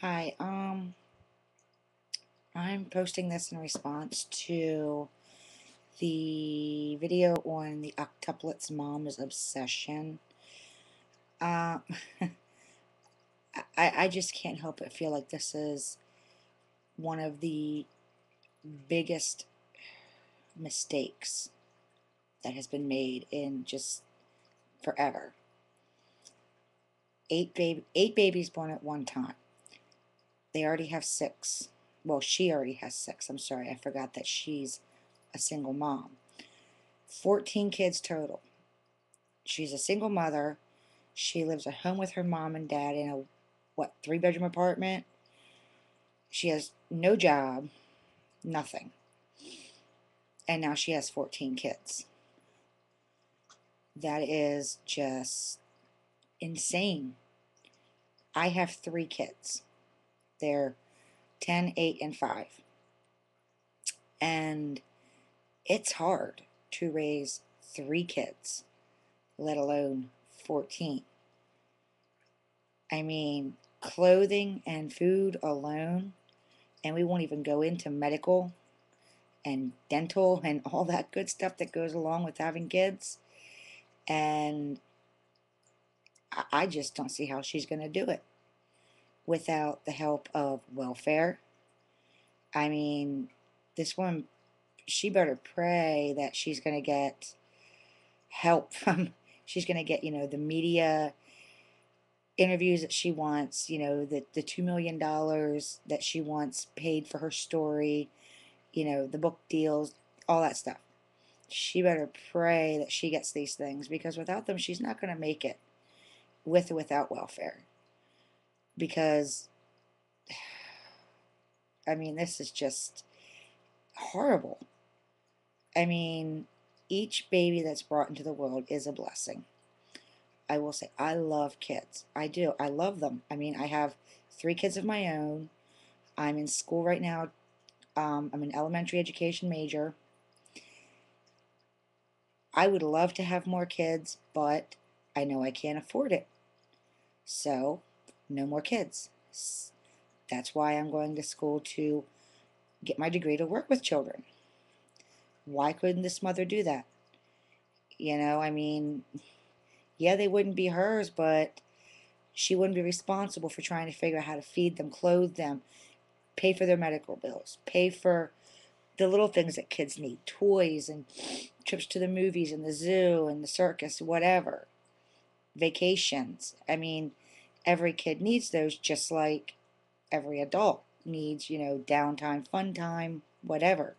Hi, I'm posting this in response to the video on the Octuplets mom's obsession. Uh, I just can't help but feel like this is one of the biggest mistakes that has been made in just forever. Eight babies born at one time. They already have six. Well, she already has six. I'm sorry, I forgot that she's a single mom. 14 kids total. She's a single mother. She lives at home with her mom and dad in a, what, 3-bedroom apartment. She has no job, nothing. And now she has 14 kids. That is just insane. I have 3 kids. They're 10, 8, and 5. And it's hard to raise 3 kids, let alone 14. I mean, clothing and food alone, and we won't even go into medical and dental and all that good stuff that goes along with having kids. And I just don't see how she's going to do it without the help of welfare. I mean, this woman, she better pray that she's going to get help from, she's going to get, the media interviews that she wants, the $2 million that she wants paid for her story, the book deals, all that stuff. She better pray that she gets these things, because without them, she's not going to make it, with or without welfare. Because, I mean, this is just horrible. I mean, each baby that's brought into the world is a blessing. I will say, I love kids. I do. I love them. I mean, I have 3 kids of my own. I'm in school right now. I'm an elementary education major. I would love to have more kids, but I know I can't afford it. So, no more kids. That's why I'm going to school to get my degree to work with children. Why couldn't this mother do that? I mean, yeah, they wouldn't be hers, but she wouldn't be responsible for trying to figure out how to feed them, clothe them, pay for their medical bills, pay for the little things that kids need, toys and trips to the movies and the zoo and the circus, whatever, vacations. I mean, every kid needs those, just like every adult needs, downtime, fun time, whatever.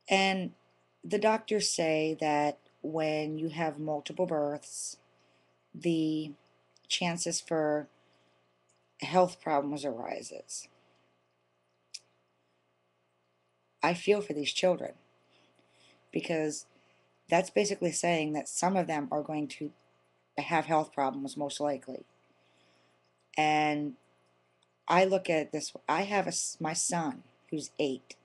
And the doctors say that when you have multiple births, the chances for health problems arises. I feel for these children, because that's basically saying that some of them are going to have health problems, most likely. And I look at this, I have my son who's 8,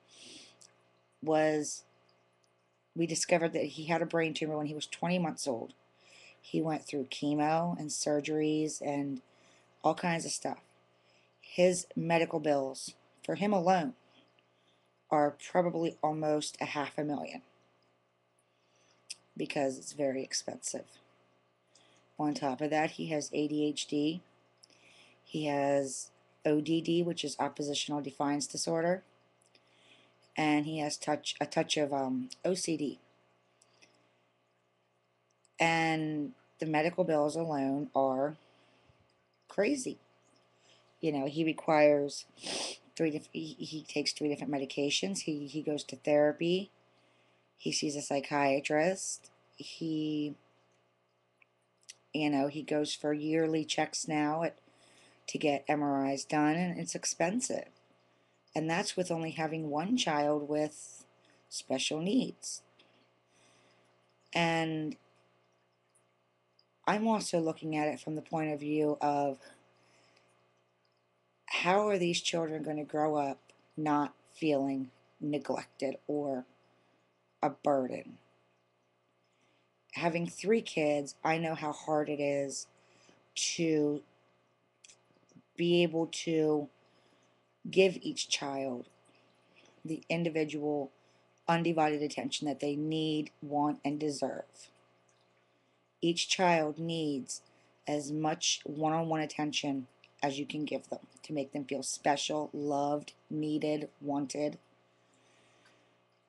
we discovered that he had a brain tumor when he was 20 months old. He went through chemo and surgeries and all kinds of stuff. His medical bills, for him alone, are probably almost $500,000, because it's very expensive. On top of that, he has ADHD. He has ODD, which is oppositional defiance disorder, and he has a touch of OCD. And the medical bills alone are crazy. He requires he takes 3 different medications. He goes to therapy. He sees a psychiatrist. He goes for yearly checks now to get MRIs done, and it's expensive. And that's with only having one child with special needs. And I'm also looking at it from the point of view of, how are these children going to grow up not feeling neglected or a burden? Having 3 kids, I know how hard it is to be able to give each child the individual, undivided attention that they need, want, and deserve. Each child needs as much one-on-one attention as you can give them to make them feel special, loved, needed, wanted.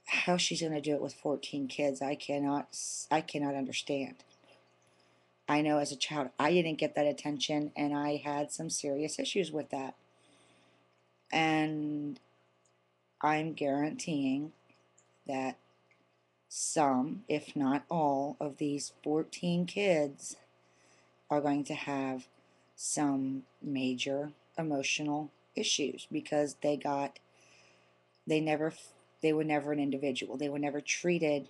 How she's going to do it with 14 kids, I cannot understand. I know as a child I didn't get that attention, and I had some serious issues with that. And I'm guaranteeing that some, if not all, of these 14 kids are going to have some major emotional issues because they were never an individual. They were never treated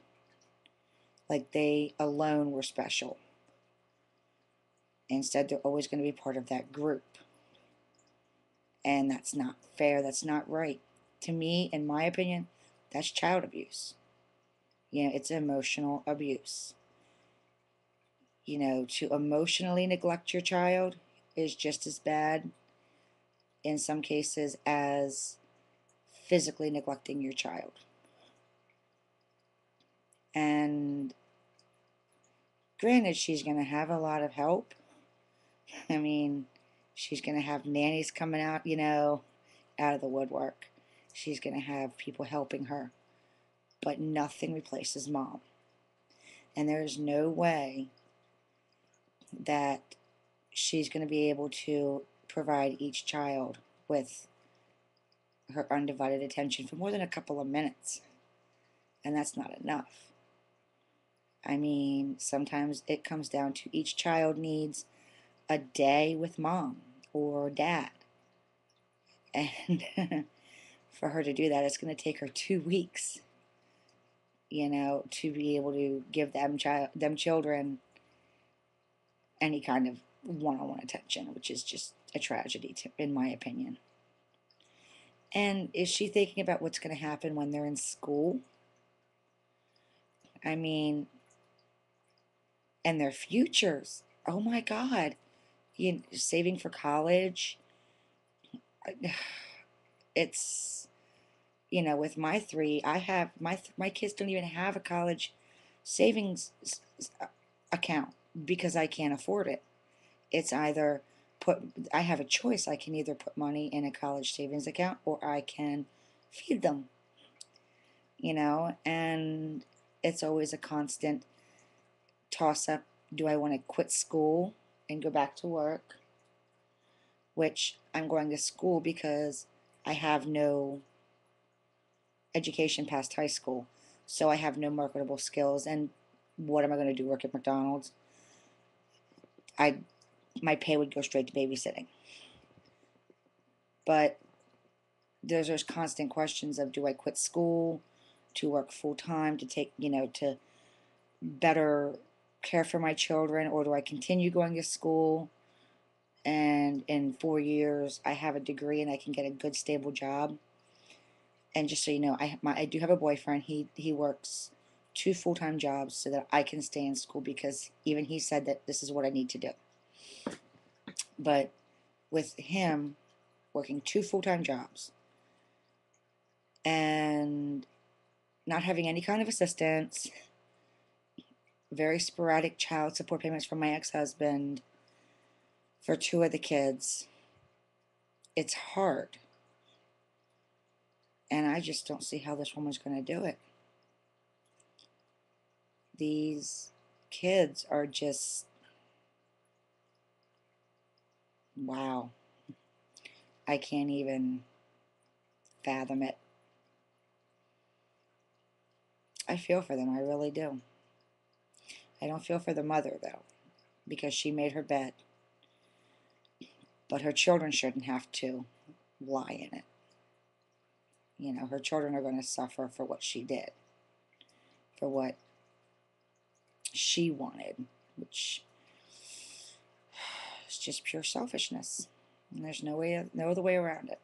like they alone were special. Instead, they're always going to be part of that group. And that's not fair. That's not right. To me, in my opinion, that's child abuse. It's emotional abuse. To emotionally neglect your child is just as bad in some cases as physically neglecting your child. And granted, she's going to have a lot of help. I mean, she's going to have nannies coming out, out of the woodwork. She's going to have people helping her. But nothing replaces mom. And there's no way that she's going to be able to provide each child with her undivided attention for more than a couple of minutes. And that's not enough. I mean, sometimes it comes down to each child needs a day with mom or dad. And for her to do that, it's going to take her 2 weeks, to be able to give them children any kind of one-on-one attention, which is just a tragedy, in my opinion. And is she thinking about what's going to happen when they're in school? I mean, and their futures. Oh my God. Saving for college. It's, with my three, I have, my kids don't even have a college savings account because I can't afford it. It's either I have a choice. I can either put money in a college savings account or I can feed them, and it's always a constant toss up. Do I want to quit school and go back to work? Which I'm going to school because I have no education past high school, so I have no marketable skills. And what am I going to do? Work at McDonald's? My pay would go straight to babysitting. But there's those constant questions of, do I quit school to work full time to take, to better care for my children, or do I continue going to school and in 4 years I have a degree and I can get a good stable job? And just so you know, I do have a boyfriend. He works 2 full-time jobs so that I can stay in school, because even he said that this is what I need to do. But with him working 2 full-time jobs and not having any kind of assistance, very sporadic child support payments from my ex-husband for 2 of the kids, it's hard. And I just don't see how this woman's going to do it. These kids are just, wow. I can't even fathom it. I feel for them, I really do. I don't feel for the mother, though, because she made her bed. But her children shouldn't have to lie in it. Her children are going to suffer for what she did, for what she wanted, which is just pure selfishness. And there's no other way around it.